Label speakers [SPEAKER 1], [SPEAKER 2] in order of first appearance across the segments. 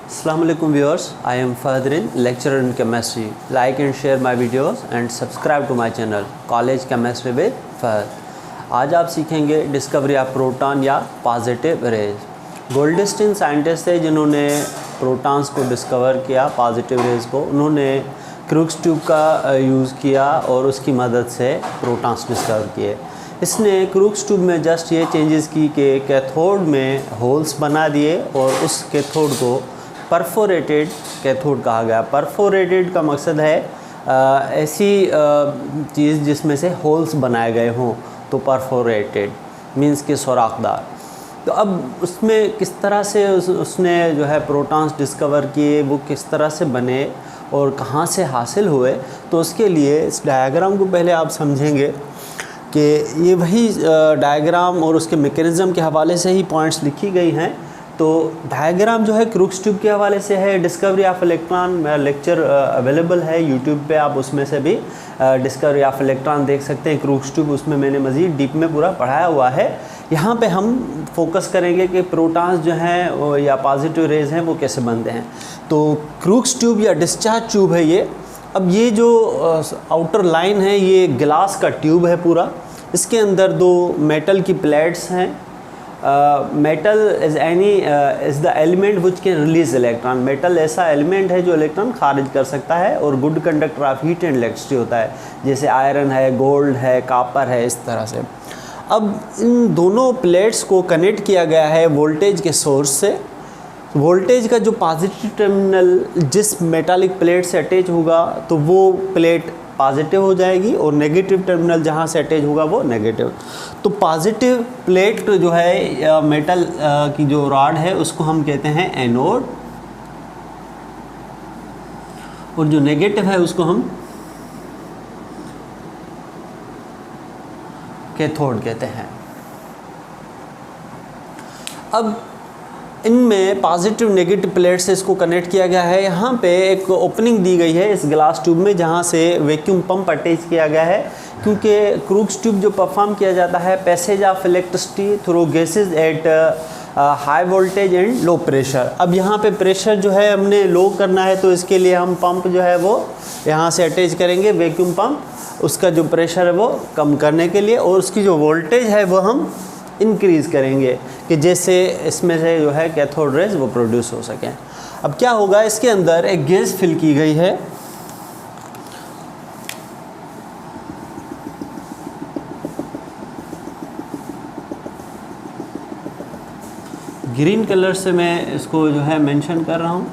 [SPEAKER 1] Assalamu alaikum viewers, I am Fahadrin, lecturer in chemistry. Like and share my videos and subscribe to my channel College Chemistry with Fahad. आज आप सीखेंगे discovery of proton या positive raise. Goldstein scientist थे जिन्होंने protons को discover किया, positive raise को। उन्होंने क्रूक्स ट्यूब का यूज़ किया और उसकी मदद से प्रोटॉन्स डिस्कवर किए। इसने क्रूक्स ट्यूब में जस्ट ये चेंजेस की कि कैथोड में होल्स बना दिए और उस कैथोड को परफोरेटेड कैथोड कहा गया। परफोरेटेड का मकसद है ऐसी चीज़ जिसमें से होल्स बनाए गए हों, तो परफोरेटेड मींस के सुराखदार। तो अब उसमें किस तरह से उसने जो है प्रोटॉन्स डिस्कवर किए, वो किस तरह से बने और कहाँ से हासिल हुए, तो उसके लिए इस डायग्राम को पहले आप समझेंगे कि ये वही डायग्राम और उसके मैकेनिज़्म के हवाले से ही पॉइंट्स लिखी गई हैं। तो डायग्राम जो है क्रूक्स ट्यूब के हवाले से है। डिस्कवरी ऑफ इलेक्ट्रॉन मेरा लेक्चर अवेलेबल है यूट्यूब पे, आप उसमें से भी डिस्कवरी ऑफ इलेक्ट्रॉन देख सकते हैं। क्रूक्स ट्यूब उसमें मैंने मज़ीद डीप में पूरा पढ़ाया हुआ है। यहाँ पे हम फोकस करेंगे कि प्रोटॉन्स जो हैं या पॉजिटिव रेज हैं वो कैसे बनते हैं। तो क्रूक्स ट्यूब या डिस्चार्ज ट्यूब है ये। अब ये जो आउटर लाइन है ये ग्लास का ट्यूब है पूरा। इसके अंदर दो मेटल की प्लेट्स हैं। Metal is the element which can release electron. Metal ऐसा एलिमेंट है जो इलेक्ट्रॉन खारिज कर सकता है और good conductor of heat and electricity होता है, जैसे आयरन है, गोल्ड है, कापर है, इस तरह से। अब इन दोनों प्लेट्स को कनेक्ट किया गया है वोल्टेज के सोर्स से। वोल्टेज का जो पॉजिटिव टर्मिनल जिस मेटालिक प्लेट से अटैच होगा तो वो प्लेट पॉजिटिव हो जाएगी और नेगेटिव टर्मिनल जहाँ से अटैच होगा वो नेगेटिव। तो पॉजिटिव प्लेट जो है मेटल की जो रॉड है उसको हम कहते हैं एनोड, और जो नेगेटिव है उसको हम कैथोड कहते हैं। अब इनमें पॉजिटिव नेगेटिव प्लेट से इसको कनेक्ट किया गया है। यहाँ पे एक ओपनिंग दी गई है इस ग्लास ट्यूब में जहाँ से वैक्यूम पंप अटैच किया गया है, क्योंकि क्रूक्स ट्यूब जो परफॉर्म किया जाता है passage of electricity through gases at high voltage and low pressure. अब यहाँ पे प्रेशर जो है हमने लो करना है, तो इसके लिए हम पंप जो है वो यहाँ से अटैच करेंगे, वैक्यूम पंप, उसका जो प्रेशर है वो कम करने के लिए, और उसकी जो वोल्टेज है वो हम इंक्रीज़ करेंगे कि जैसे इसमें से जो है कैथोड रेज वो प्रोड्यूस हो सकें। अब क्या होगा, इसके अंदर एक गैस फिल की गई है। ग्रीन कलर से मैं इसको जो है मेंशन कर रहा हूँ।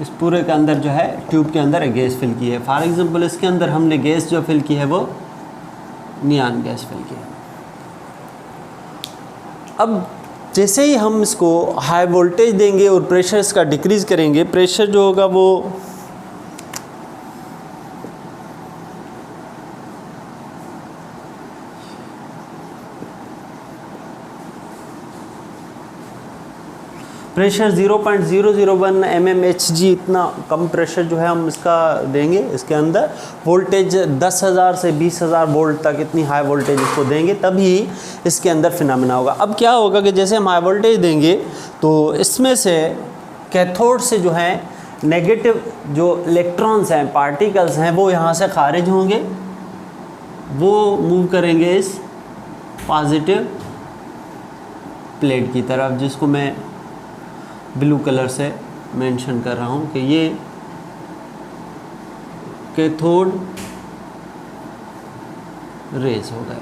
[SPEAKER 1] इस पूरे के अंदर जो है ट्यूब के अंदर एक गैस फिल की है। फॉर एग्जांपल इसके अंदर हमने गैस जो फिल की है वो नियान गैस फिल की है। अब जैसे ही हम इसको हाई वोल्टेज देंगे और प्रेशर इसका डिक्रीज़ करेंगे, प्रेशर जो होगा वो प्रेशर 0.001 mmHg, इतना कम प्रेशर जो है हम इसका देंगे। इसके अंदर वोल्टेज 10,000 से 20,000 वोल्ट तक इतनी हाई वोल्टेज इसको देंगे, तभी इसके अंदर फिनोमेना होगा। अब क्या होगा कि जैसे हम हाई वोल्टेज देंगे तो इसमें से कैथोड से जो है नेगेटिव जो इलेक्ट्रॉन्स हैं, पार्टिकल्स हैं, वो यहाँ से खारिज होंगे, वो मूव करेंगे इस पॉजिटिव प्लेट की तरफ, जिसको मैं ब्लू कलर से मेंशन कर रहा हूँ कि ये कैथोड रेज हो गए।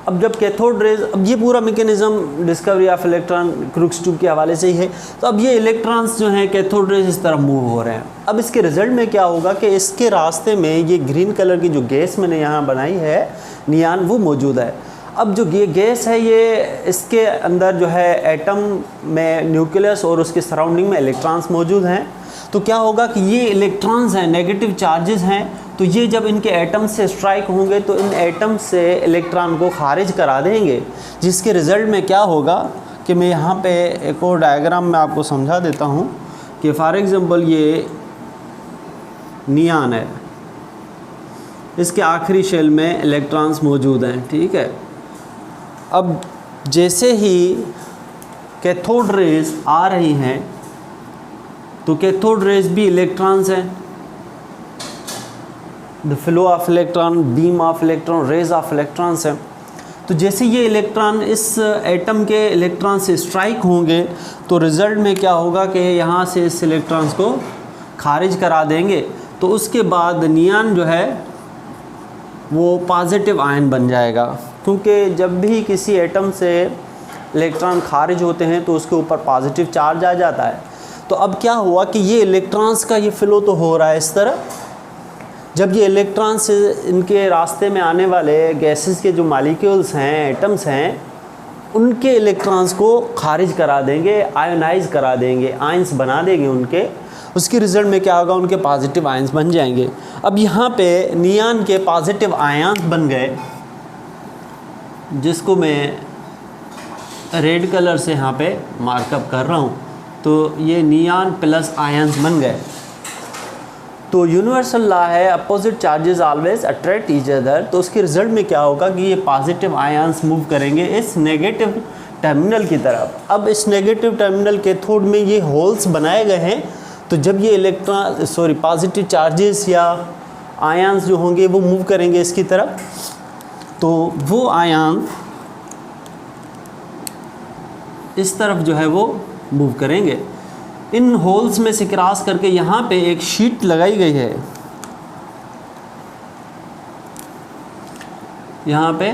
[SPEAKER 1] अब जब कैथोड रेज, अब ये पूरा mechanism discovery of electron crooks tube के हवाले से ही है। तो अब ये इलेक्ट्रॉन्स जो हैं कैथोड रेज इस तरफ मूव हो रहे हैं। अब इसके रिजल्ट में क्या होगा कि इसके रास्ते में ये ग्रीन कलर की जो गैस मैंने यहाँ बनाई है नियान, वो मौजूद है। अब जो ये गैस है ये इसके अंदर जो है एटम में न्यूक्लियस और उसके सराउंडिंग में इलेक्ट्रॉन्स मौजूद हैं। तो क्या होगा कि ये इलेक्ट्रॉन्स हैं, नेगेटिव चार्जेस हैं, तो ये जब इनके एटम से स्ट्राइक होंगे तो इन एटम से इलेक्ट्रॉन को खारिज करा देंगे, जिसके रिज़ल्ट में क्या होगा कि मैं यहाँ पे एक और डायग्राम में आपको समझा देता हूँ कि फॉर एग्ज़ाम्पल ये नियान है, इसके आखिरी शेल में इलेक्ट्रॉन्स मौजूद हैं, ठीक है। अब जैसे ही कैथोड रेज आ रही हैं तो कैथोड रेज भी इलेक्ट्रॉन्स हैं, the flow of electron, beam of electron, rays of electrons हैं। तो जैसे ये इलेक्ट्रॉन इस एटम के इलेक्ट्रॉन से स्ट्राइक होंगे तो रिज़ल्ट में क्या होगा कि यहाँ से इस इलेक्ट्रॉन्स को खारिज करा देंगे। तो उसके बाद नियॉन जो है वो पॉजिटिव आयन बन जाएगा, क्योंकि जब भी किसी एटम से इलेक्ट्रॉन खारिज होते हैं तो उसके ऊपर पॉजिटिव चार्ज आ जाता है। तो अब क्या हुआ कि ये इलेक्ट्रॉन्स का ये फ़्लो तो हो रहा है इस तरह, जब ये इलेक्ट्रॉन्स इनके रास्ते में आने वाले गैसेस के जो मॉलिक्यूल्स हैं, एटम्स हैं, उनके इलेक्ट्रॉन्स को खारिज करा देंगे, आयोनाइज करा देंगे, आयंस बना देंगे उनके। उसके रिज़ल्ट में क्या होगा, उनके पॉजिटिव आयंस बन जाएंगे। अब यहाँ पे नियॉन के पॉजिटिव आयंस बन गए, जिसको मैं रेड कलर से यहाँ पे मार्कअप कर रहा हूँ। तो ये नियॉन प्लस आयंस बन गए। तो यूनिवर्सल लॉ है opposite charges always attract each other. तो उसके रिजल्ट में क्या होगा कि ये पॉजिटिव आयंस मूव करेंगे इस नेगेटिव टर्मिनल की तरफ। अब इस नेगेटिव टर्मिनल कैथोड में ये होल्स बनाए गए हैं, तो जब ये पॉजिटिव चार्जेस या आयंस जो होंगे वो मूव करेंगे इसकी तरफ, तो वो आयन इस तरफ जो है वो मूव करेंगे। इन होल्स में से क्रॉस करके यहाँ पे एक शीट लगाई गई है, यहाँ पे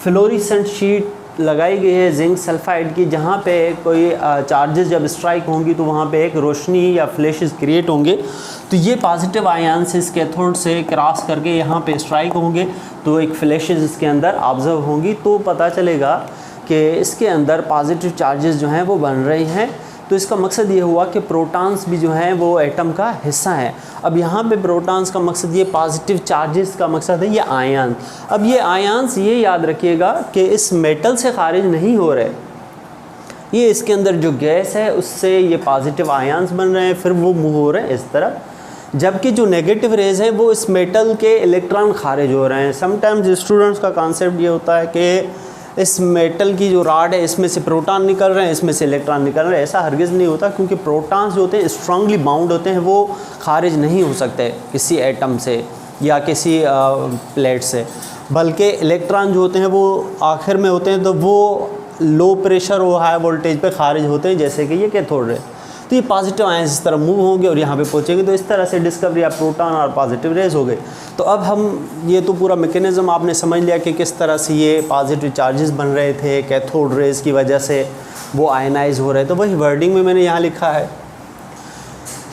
[SPEAKER 1] फ्लोरेसेंट शीट लगाई गई है जिंक सल्फाइड की, जहाँ पे कोई चार्जेस जब स्ट्राइक होंगी तो वहाँ पे एक रोशनी या फ्लैशेस क्रिएट होंगे। तो ये पॉजिटिव आयंस इस कैथोड से क्रॉस करके यहाँ पे स्ट्राइक होंगे तो एक फ्लैशेस इसके अंदर ऑब्जर्व होंगी, तो पता चलेगा कि इसके अंदर पॉजिटिव चार्जेस जो हैं वो बन रही हैं। तो इसका मकसद ये हुआ कि प्रोटॉन्स भी जो हैं वो एटम का हिस्सा है। अब यहाँ पे प्रोटॉन्स का मकसद, ये पॉजिटिव चार्जेस का मकसद है ये आयन। अब ये आयन्स ये याद रखिएगा कि इस मेटल से खारिज नहीं हो रहे, ये इसके अंदर जो गैस है उससे ये पॉजिटिव आयन्स बन रहे हैं, फिर वो मूव हो रहे हैं इस तरह। जबकि जो नेगेटिव रेज है वो इस मेटल के इलेक्ट्रॉन खारिज हो रहे हैं। समटाइम्स स्टूडेंट्स का कॉन्सेप्ट ये होता है कि इस मेटल की जो रॉड है इसमें से प्रोटॉन निकल रहे हैं, इसमें से इलेक्ट्रॉन निकल रहे हैं। ऐसा हरगिज़ नहीं होता, क्योंकि प्रोटॉन्स जो होते हैं स्ट्रांगली बाउंड होते हैं, वो खारिज नहीं हो सकते किसी एटम से या किसी प्लेट से, बल्कि इलेक्ट्रॉन जो होते हैं वो आखिर में होते हैं, तो वो लो प्रेशर और हाई वोल्टेज पे खारिज होते हैं, जैसे कि ये कैथोड रे। तो ये पॉजिटिव आयंस इस तरह मूव होंगे और यहाँ पे पहुँचेंगे। तो इस तरह से डिस्कवरी ऑफ प्रोटॉन और पॉजिटिव रेज हो गए। तो अब हम ये तो पूरा मैकेनिज़्म आपने समझ लिया कि किस तरह से ये पॉजिटिव चार्जेस बन रहे थे, कैथोड रेज की वजह से वो आयनाइज हो रहे। तो वही वर्डिंग में मैंने यहाँ लिखा है,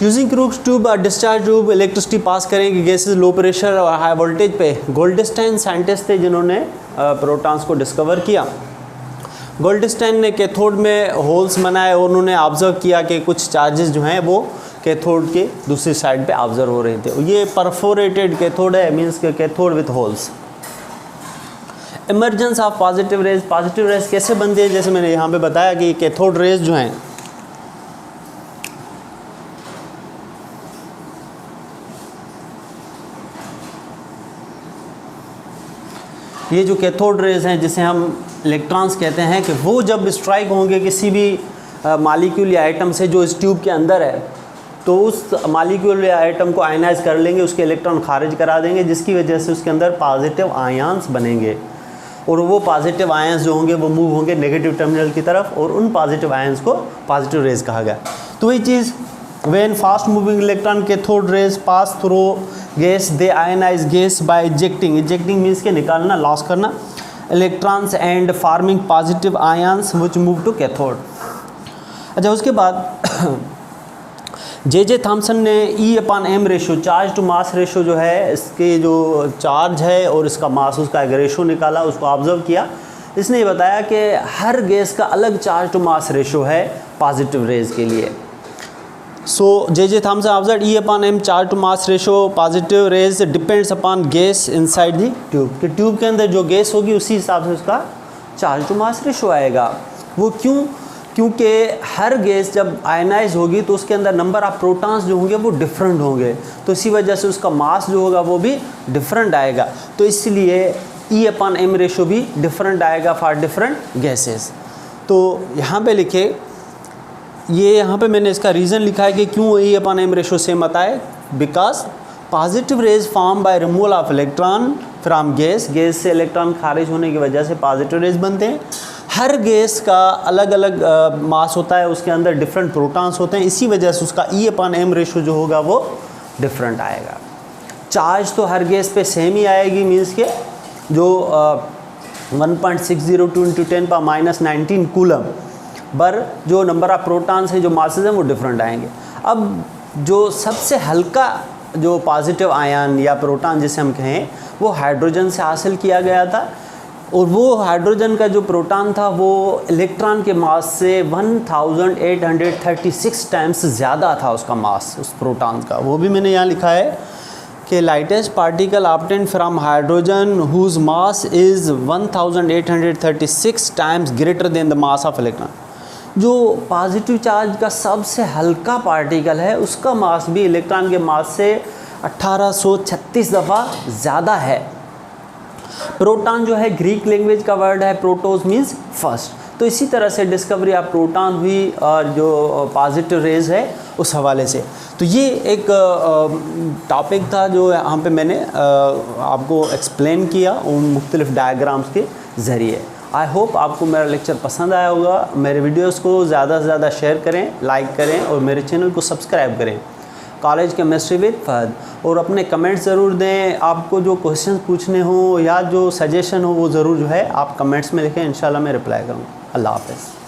[SPEAKER 1] यूजिंग क्रूक्स ट्यूब और डिस्चार्ज ट्यूब इलेक्ट्रिसिटी पास करेंगे गैसेज लो प्रेशर और हाई वोल्टेज पे। गोल्डस्टाइन साइंटिस्ट थे जिन्होंने प्रोटॉन्स को डिस्कवर किया। गोल्डस्टाइन ने कैथोड में होल्स बनाए और उन्होंने ऑब्ज़र्व किया कि कुछ चार्जेस जो हैं वो कैथोड के दूसरी साइड पे ऑब्ज़र्व हो रहे थे। ये परफोरेटेड कैथोड है, मींस के cathode with holes. Emergence of positive raise, positive raise कैसे बनते हैं, जैसे मैंने यहाँ पे बताया कि कैथोड रेज जो हैं ये जो कैथोड रेज हैं जिसे हम इलेक्ट्रॉन्स कहते हैं, कि वो जब स्ट्राइक होंगे किसी भी मॉलिक्यूल या एटम से जो इस ट्यूब के अंदर है, तो उस मॉलिक्यूल या एटम को आयनाइज कर लेंगे, उसके इलेक्ट्रॉन खारिज करा देंगे, जिसकी वजह से उसके अंदर पॉजिटिव आयंस बनेंगे। और वो पॉजिटिव आयंस जो होंगे वो मूव होंगे नेगेटिव टर्मिनल की तरफ, और उन पॉजिटिव आयंस को पॉजिटिव रेज कहा गया। तो वही चीज़, when fast moving electron cathode rays pass through gas, they ionize gas by ejecting means के निकालना, लॉस करना electrons and forming positive ions which move to cathode। अच्छा, उसके बाद जे थॉम्सन ने E/m ratio, charge to mass ratio जो है, इसके जो चार्ज है और इसका मास, उसका एक रेशो निकाला, उसको ऑब्जर्व किया। इसने ये बताया कि हर गैस का अलग चार्ज टू मास रेशो है पॉजिटिव रेज के लिए। So J.J. Thomson observed E/m charge to mass ratio positive rays depends upon gas inside the tube। कि ट्यूब के अंदर जो गैस होगी उसी हिसाब से उसका चार्ज टू मास रेशो आएगा। वो क्यों? क्योंकि हर गैस जब आयनाइज होगी तो उसके अंदर नंबर ऑफ प्रोटॉन्स जो होंगे वो डिफरेंट होंगे, तो इसी वजह से उसका मास जो होगा वो भी डिफरेंट आएगा। तो इसलिए E/m रेशो भी डिफरेंट आएगा फॉर डिफरेंट गैसेस। तो यहाँ पे लिखे, ये यहाँ पे मैंने इसका रीज़न लिखा है कि क्यों E/m रेशो सेम आता है। Because positive raise form by removal of electron from gas, gas से इलेक्ट्रॉन खारिज होने की वजह से पॉजिटिव रेज बनते हैं। हर गैस का अलग अलग मास होता है, उसके अंदर डिफरेंट प्रोटॉन्स होते हैं, इसी वजह से उसका E/m रेशो जो होगा वो डिफरेंट आएगा। चार्ज तो हर गैस पे सेम ही आएगी, मीन्स के जो 1.602 × 10⁻⁻19 कूलम, पर जो नंबर ऑफ प्रोटॉन्स हैं, जो मासेस हैं, वो डिफरेंट आएंगे। अब जो सबसे हल्का जो पॉजिटिव आयन या प्रोटॉन जिसे हम कहें, वो हाइड्रोजन से हासिल किया गया था, और वो हाइड्रोजन का जो प्रोटॉन था वो इलेक्ट्रॉन के मास से 1836 टाइम्स ज़्यादा था उसका मास, उस प्रोटॉन का। वो भी मैंने यहाँ लिखा है कि lightest particle obtained from hydrogen whose mass is 1836 times greater than the mass of electron. जो पॉजिटिव चार्ज का सबसे हल्का पार्टिकल है, उसका मास भी इलेक्ट्रॉन के मास से 1836 दफ़ा ज़्यादा है। प्रोटॉन जो है ग्रीक लैंग्वेज का वर्ड है, प्रोटोस मीन्स फर्स्ट। तो इसी तरह से डिस्कवरी ऑफ प्रोटॉन हुई और जो पॉजिटिव रेज है उस हवाले से। तो ये एक टॉपिक था जो यहाँ पे मैंने आपको एक्सप्लेन किया उन मुख्तलिफ डायग्राम्स के ज़रिए। आई होप आपको मेरा लेक्चर पसंद आया होगा। मेरे वीडियोस को ज़्यादा से ज़्यादा शेयर करें, लाइक करें और मेरे चैनल को सब्सक्राइब करें, कॉलेज केमिस्ट्री विद फहद। और अपने कमेंट्स ज़रूर दें, आपको जो क्वेश्चन पूछने हो या जो सजेशन हो वो ज़रूर जो है आप कमेंट्स में लिखें, इंशाल्लाह मैं रिप्लाई करूँगा। अल्लाह हाफ़िज़।